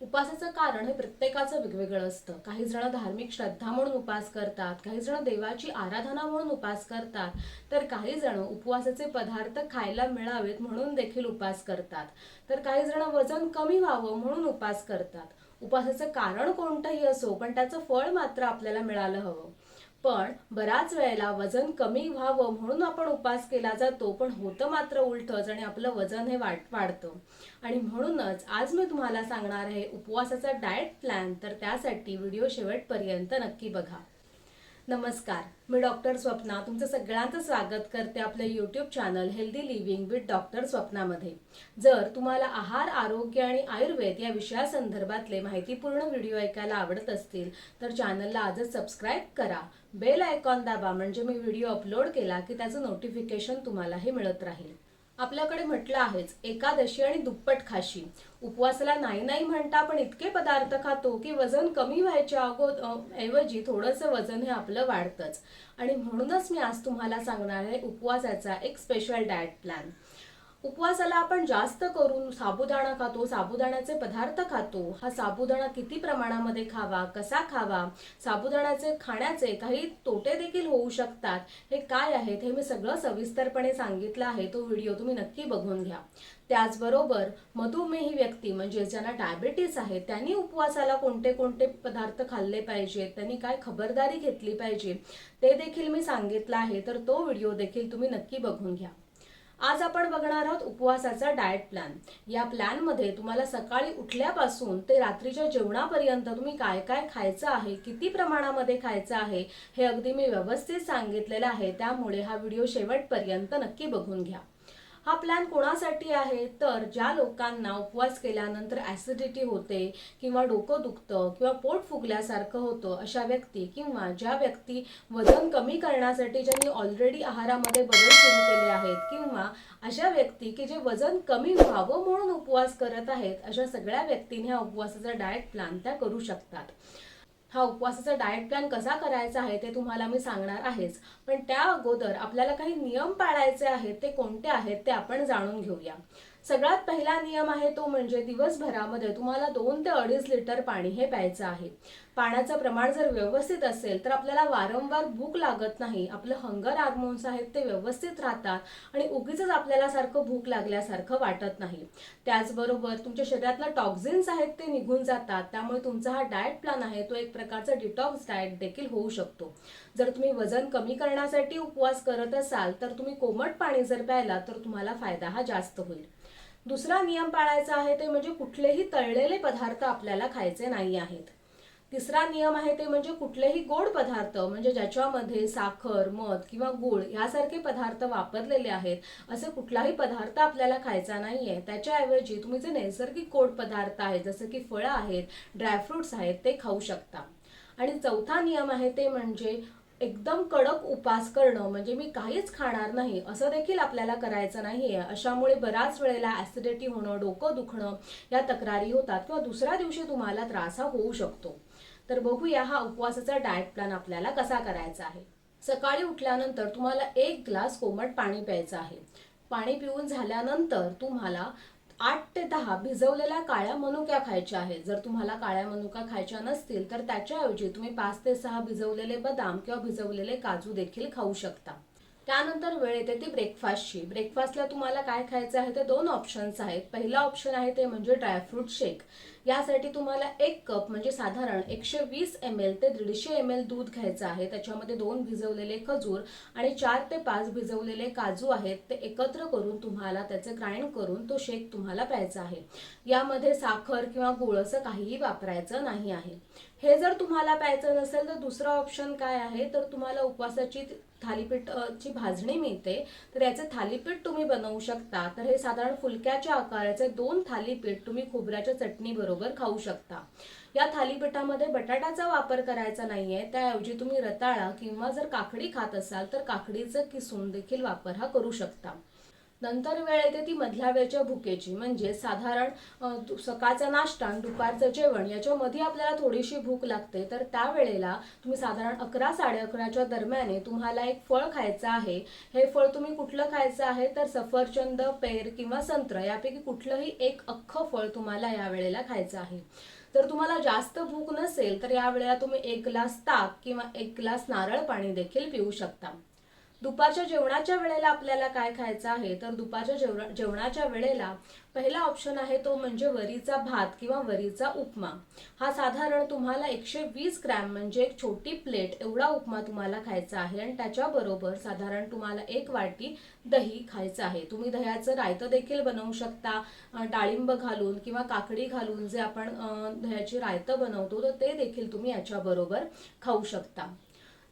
उपासाचं कारण हे प्रत्येकाचं वेगवेगळं असतं. काही जण धार्मिक श्रद्धा म्हणून उपास करतात, काही जण देवाची आराधना म्हणून उपास करतात, तर काही जण उपवासाचे पदार्थ खायला मिळावेत म्हणून देखील उपास करतात, तर काही जण वजन कमी व्हावं म्हणून उपास करतात. उपासाचं कारण कोणतंही असो, पण त्याचं फळ मात्र आपल्याला मिळालं हवं. पण बऱ्याच वेळेला वजन कमी व्हावं म्हणून आपण उपास केला जातो, पण होतं मात्र उलटच आणि आपलं वजन हे वाढतं. आणि म्हणूनच आज मी तुम्हाला सांगणार आहे उपवासाचा डाएट प्लॅन, तर त्यासाठी व्हिडिओ शेवटपर्यंत नक्की बघा. नमस्कार, मी डॉक्टर स्वप्ना तुमचं सगळ्यांचं स्वागत करते आपल्या YouTube channel healthy living with doctor स्वप्नामध्ये. जर तुम्हाला आहार, आरोग्य आणि आयुर्वेद या विषयासंदर्भातले माहितीपूर्ण व्हिडिओ ऐकायला आवडत असतील तर चॅनलला आजच सबस्क्राईब करा, बेल आयकॉन दाबा, म्हणजे मी व्हिडिओ अपलोड केला की त्याचं नोटिफिकेशन तुम्हालाही मिळत राहील. आपल्याकडे म्हटलं आहेच, एकादशी आणि दुप्पट खाशी. उपवासाला नाही नाही म्हणता पण इतके पदार्थ खातो की वजन कमी व्हायच्या ऐवजी थोडंसं वजन हे आपलं वाढतंच. आणि म्हणूनच मी आज तुम्हाला सांगणार आहे उपवासाचा एक स्पेशल डाएट प्लॅन. उपवासाला आपण जास्त करून साबुदाणा खातो, साबुदाण्याचे पदार्थ खातो. हा साबुदाणा किती प्रमाणामध्ये खावा, कसा खावा, साबुदाण्याचे खाण्याचे काही तोटे देखील होऊ शकतात, हे काय आहेत हे मी सगळं सविस्तरपणे सांगितलं आहे. तो व्हिडिओ तुम्ही नक्की बघून घ्या. त्याचबरोबर मधुमेही व्यक्ती म्हणजे ज्यांना डायबिटीस आहे त्यांनी उपवासाला कोणते कोणते पदार्थ खाल्ले पाहिजेत, त्यांनी काय खबरदारी घेतली पाहिजे, ते देखील मी सांगितलं आहे. तर तो व्हिडिओ देखील तुम्ही नक्की बघून घ्या. आज आपण बघणार आहोत उपवासाचा डाएट प्लॅन. या प्लॅनमध्ये तुम्हाला सकाळी उठल्यापासून ते रात्रीच्या जेवणापर्यंत तुम्ही काय काय खायचं आहे, किती प्रमाणामध्ये खायचं आहे, हे अगदी मी व्यवस्थित सांगितलेलं आहे. त्यामुळे हा व्हिडिओ शेवटपर्यंत नक्की बघून घ्या. हा प्लॅन कोणासाठी आहे, तर ज्या लोकांना उपवास केल्यानंतर ऍसिडिटी होते किंवा डोकं दुखतं किंवा पोट फुगल्यासारखं होतं, अशा व्यक्ती, किंवा ज्या व्यक्ती वजन कमी करण्यासाठी ज्यांनी ऑलरेडी आहारामध्ये बदल सुरू केले आहेत, किंवा अशा व्यक्ती की जे वजन कमी व्हावं म्हणून उपवास करत आहेत, अशा सगळ्या व्यक्तींनी हा उपवासाचा डाएट प्लॅन त्या करू शकतात. हा उपवासाचा डाएट प्लॅन कसा करायचा आहे ते तुम्हाला मी सांगणार आहेच, पण त्या अगोदर आपल्याला काही नियम पाळायचे आहेत. ते कोणते आहेत ते आपण जाणून घेऊया. सगळ्यात पहिला नियम आहे तो म्हणजे दिवसभरामध्ये तुम्हाला 2 ते 2.5 लिटर पाणी हे प्यायचं आहे. पाण्याचं प्रमाण जर व्यवस्थित असेल तर आपल्याला वारंवार भूक लागत नाही, आपलं हंगर हार्मोन्स आहेत ते व्यवस्थित राहतात आणि उगीच आपल्याला सारखं भूक लागल्यासारखं वाटत नाही. त्याचबरोबर तुमच्या शरीरातला टॉक्झिन्स आहेत ते निघून जातात. त्यामुळे तुमचा हा डाएट प्लॅन आहे तो एक प्रकारचा डिटॉक्स डाएट देखील होऊ शकतो. जर तुम्ही वजन कमी करण्यासाठी उपवास करत असाल तर तुम्ही कोमट पाणी जर प्यायला तर तुम्हाला फायदा हा जास्त होईल. दुसरा नियम पाळायचा आहे ते म्हणजे कुठलेही तळलेले पदार्थ आपल्याला खायचे नाही आहेत. तिसरा नियम आहे ते म्हणजे कुठलेही गोड पदार्थ, म्हणजे ज्याच्यामध्ये साखर, मध किंवा गूळ यासारखे पदार्थ वापरलेले आहेत, असे कुठलाही पदार्थ आपल्याला खायचा नाहीये. त्याच्याऐवजी तुम्ही जे नैसर्गिक गोड पदार्थ आहेत जसं की फळं आहेत, ड्रायफ्रुट्स आहेत, ते खाऊ शकता. आणि चौथा नियम आहे ते म्हणजे एकदम कडक उपास करणं, म्हणजे मी काहीच खाणार नाही असं देखील आपल्याला करायचं नाहीये. अशामुळे बऱ्याच वेळेला ऍसिडिटी होणं, डोकं दुखणं या तक्रारी होतात किंवा दुसऱ्या दिवशी तुम्हाला त्रास होऊ शकतो. तर बघूया हा उपवासाचा डाएट प्लॅन आपल्याला कसा करायचा आहे. सकाळी उठल्यानंतर तुम्हाला 1 ग्लास कोमट पाणी प्यायचं आहे. पाणी पिऊन झाल्यानंतर तुम्हाला 8 ते 10 भिजवलेल्या काळ्या मनुक्या खायच्या आहेत. जर तुम्हाला काळ्या मनुका खायच्या नसतील तर त्याच्याऐवजी तुम्ही 5 ते 6 भिजवलेले बदाम किंवा भिजवलेले काजू देखील खाऊ शकता. त्यानंतर वेळ येते ती ब्रेकफास्टची. ब्रेकफास्टला तुम्हाला काय खायचं आहे ते 2 ऑप्शन्स आहेत. पहिला ऑप्शन आहे ते म्हणजे ड्रायफ्रूट शेक. यासाठी तुम्हाला 1 कप म्हणजे साधारण 120 ml ते 150 ml दूध घ्यायचं आहे. त्याच्यामध्ये 2 भिजवलेले खजूर आणि 4 ते 5 भिजवलेले काजू आहेत, ते एकत्र करून तुम्हाला त्याचे ग्राइंड करून तो शेक तुम्हाला प्यायचा आहे. यामध्ये साखर किंवा गूळ असं काहीही वापरायचं नाही आहे. हे जर तुम्हाला प्यायचं नसेल तर दुसरा ऑप्शन काय आहे, तर तुम्हाला उपवासाची थालीपीठची भाजणी मिळते, तर याचे थालीपीठ तुम्ही बनवू शकता. तर हे साधारण फुलक्याच्या आकाराचे 2 थालीपीठ तुम्ही खोबऱ्याच्या चटणी बरोबर खाऊ शकता. या थालीपीठामध्ये बटाट्याचा वापर करायचा नाहीये, त्याऐवजी तुम्ही रताळा किंवा जर काकडी खात असाल तर काकडीचं किसून देखील वापर हा करू शकता. नंतर वेळ येते ती मधल्या वेळच्या भुकेची, म्हणजे साधारण सकाळचा नाश्ता आणि दुपारचं जेवण याच्यामध्ये आपल्याला थोडीशी भूक लागते. तर त्यावेळेला तुम्ही साधारण 11-11:30च्या दरम्याने तुम्हाला एक फळ खायचं आहे. हे फळ तुम्ही कुठलं खायचं आहे तर सफरचंद, पेर किंवा संत्र यापैकी कुठलंही एक अख्खं फळ तुम्हाला या वेळेला खायचं आहे. जर तुम्हाला जास्त भूक नसेल तर या वेळेला तुम्ही 1 ग्लास ताक किंवा 1 ग्लास नारळ पाणी देखील पिऊ शकता. दुपारच्या जेवणाच्या वेळेला आपल्याला काय खायचं आहे तर दुपारच्या जेवणाच्या वेळेला पहिला ऑप्शन आहे तो म्हणजे वरीचा भात किंवा वरीचा उपमा. हा साधारण तुम्हाला 120 ग्रॅम म्हणजे एक छोटी प्लेट एवढा उपमा तुम्हाला खायचा आहे आणि त्याच्याबरोबर साधारण तुम्हाला 1 वाटी दही खायचं आहे. तुम्ही दह्याचं रायतं देखील बनवू शकता, डाळिंब घालून किंवा काकडी घालून जे आपण दह्याची रायतं बनवतो तर ते देखील तुम्ही याच्याबरोबर खाऊ शकता.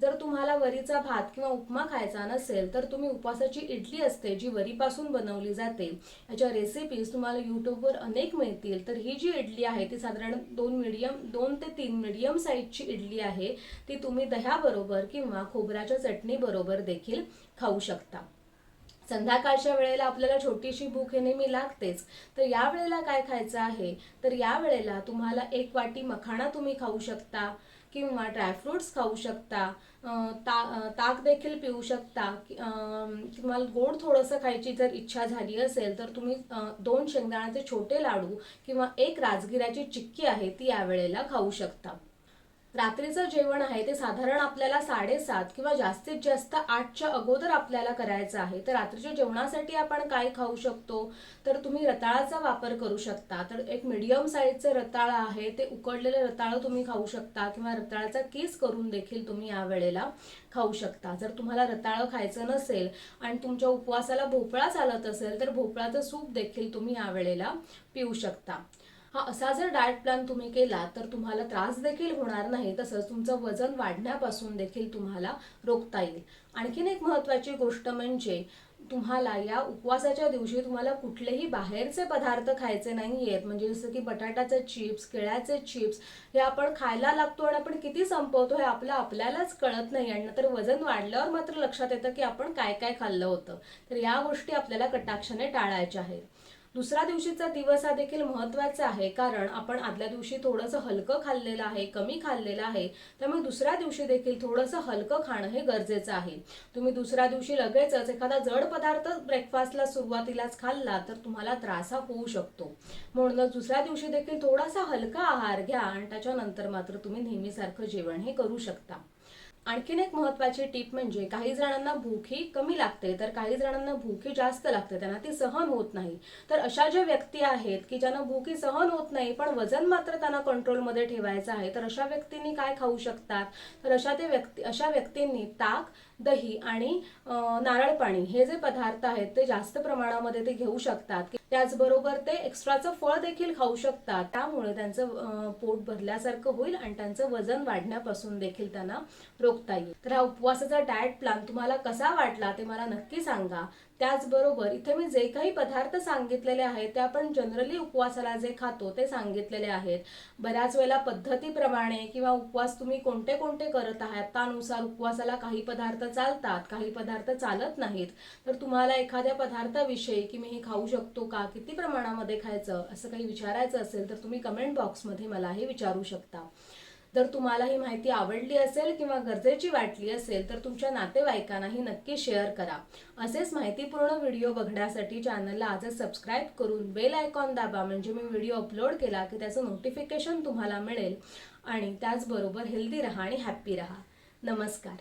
जर तुम्हाला वरीचा भात किंवा उपमा खायचा नसेल तर तुम्ही उपवासाची इडली असते जी वरीपासून बनवली जाते, याच्या रेसिपीज तुम्हाला यूट्यूबवर अनेक मिळतील. तर ही जी इडली आहे ती साधारण 2 ते 3 मीडियम साईजची इडली आहे. ती तुम्ही दह्याबरोबर किंवा खोबऱ्याच्या चटणीबरोबर देखील खाऊ शकता. संध्याकाळच्या वेळेला आपल्याला छोटीशी भूक हे नेहमी लागतेच. तर या वेळेला काय खायचं आहे तर या वेळेला तुम्हाला 1 वाटी मखाणा तुम्ही खाऊ शकता किंवा ड्रायफ्रुट्स खाऊ शकता, ताक देखील पिऊ शकता. तुम्हाला गोड थोडंसं खायची जर इच्छा झाली असेल तर तुम्ही 2 शेंगदाण्याचे छोटे लाडू किंवा 1 राजगिऱ्याची चिक्की आहे ती यावेळेला खाऊ शकता. रात्रीचं जेवण आहे ते साधारण आपल्याला 7:30 किंवा जास्तीत जास्त 8च्या अगोदर आपल्याला करायचं आहे. तर रात्रीच्या जेवणासाठी आपण काय खाऊ शकतो तर तुम्ही रताळाचा वापर करू शकता. तर एक मीडियम साईजचं रताळ आहे ते उकडलेलं रताळ तुम्ही खाऊ शकता किंवा रताळाचा किस करून देखील तुम्ही या वेळेला खाऊ शकता. जर तुम्हाला रताळ खायचं नसेल आणि तुमच्या उपवासाला भोपळा चालत असेल तर भोपळाचं सूप देखील तुम्ही या वेळेला पिऊ शकता. हा असा जर डाएट प्लॅन तुम्ही केला तर तुम्हाला त्रास देखील होणार नाही, तसंच तुमचं वजन वाढण्यापासून देखील तुम्हाला रोखता येईल. आणखीन एक महत्त्वाची गोष्ट म्हणजे तुम्हाला या उपवासाच्या दिवशी तुम्हाला कुठलेही बाहेरचे पदार्थ खायचे नाहीयेत. म्हणजे जसं की बटाट्याचे चिप्स, केळ्याचे चिप्स हे आपण खायला लागतो आणि आपण किती संपवतो हे आपल्यालाच कळत नाही आणि नंतर वजन वाढल्यावर मात्र लक्षात येतं की आपण काय काय खाल्लं होतं. तर या गोष्टी आपल्याला कटाक्षाने टाळायच्या आहेत. दुसऱ्या दिवशीचा दिवस हा देखील महत्त्वाचा आहे, कारण आपण आदल्या दिवशी थोडंसं हलकं खाल्लेलं आहे, कमी खाल्लेलं आहे. त्यामुळे दुसऱ्या दिवशी देखील थोडंसं हलकं खाणं हे गरजेचं आहे. तुम्ही दुसऱ्या दिवशी लगेचच एखादा जड पदार्थ ब्रेकफास्टला सुरुवातीलाच खाल्ला तर तुम्हाला त्रास हा होऊ शकतो. म्हणूनच दुसऱ्या दिवशी देखील थोडासा हलका आहार घ्या आणि त्याच्यानंतर मात्र तुम्ही नेहमीसारखं जेवण हे करू शकता. आणखीन एक महत्त्वाची टीप म्हणजे काही जणांना भूक ही कमी लागते तर काही जणांना भूक ही जास्त लागते, त्यांना ती सहन होत नाही. तर अशा ज्या व्यक्ती आहेत की ज्यांना भूक ही सहन होत नाही पण वजन मात्र त्यांना कंट्रोलमध्ये ठेवायचं आहे, तर अशा व्यक्तींनी काय खाऊ शकतात तर अशा व्यक्तींनी ताक, दही आणि नारळ पाणी हे जे पदार्थ आहेत ते जास्त प्रमाणामध्ये ते घेऊ शकतात. त्याचबरोबर ते एक्स्ट्राचं फळ देखील खाऊ शकतात. त्यामुळे त्यांचं पोट भरल्यासारखं होईल आणि त्यांचं वजन वाढण्यापासून देखील त्यांना रोखता येईल. तर हा उपवासाचा डाएट प्लॅन तुम्हाला कसा वाटला ते मला नक्की सांगा. त्याचबरोबर इथे मी जे काही पदार्थ सांगितलेले आहेत ते आपण जनरली उपवासाला जे खातो ते सांगितलेले आहेत. बऱ्याच वेळेला पद्धतीप्रमाणे किंवा उपवास तुम्ही कोणते कोणते करत आहात त्यानुसार उपवासाला काही पदार्थ चालतात, काही पदार्थ चालत नाहीत. तर तुम्हाला एखाद्या पदार्थाविषयी की मी हे खाऊ शकतो का, किती प्रमाणामध्ये खायचं असं काही विचारायचं असेल तर तुम्ही कमेंट बॉक्समध्ये मला हे विचारू शकता. जर तुम्हाला ही माहिती आवडली असेल किंवा गरजेची वाटली असेल तर तुमच्या नातेवाईकांनाही नक्की शेअर करा. असेच माहितीपूर्ण व्हिडिओ बघण्यासाठी चॅनलला आजच सबस्क्राईब करून बेल आयकॉन दाबा, म्हणजे मी व्हिडिओ अपलोड केला की त्याचं नोटिफिकेशन तुम्हाला मिळेल. आणि त्याचबरोबर हेल्दी राहा आणि हॅप्पी राहा. नमस्कार.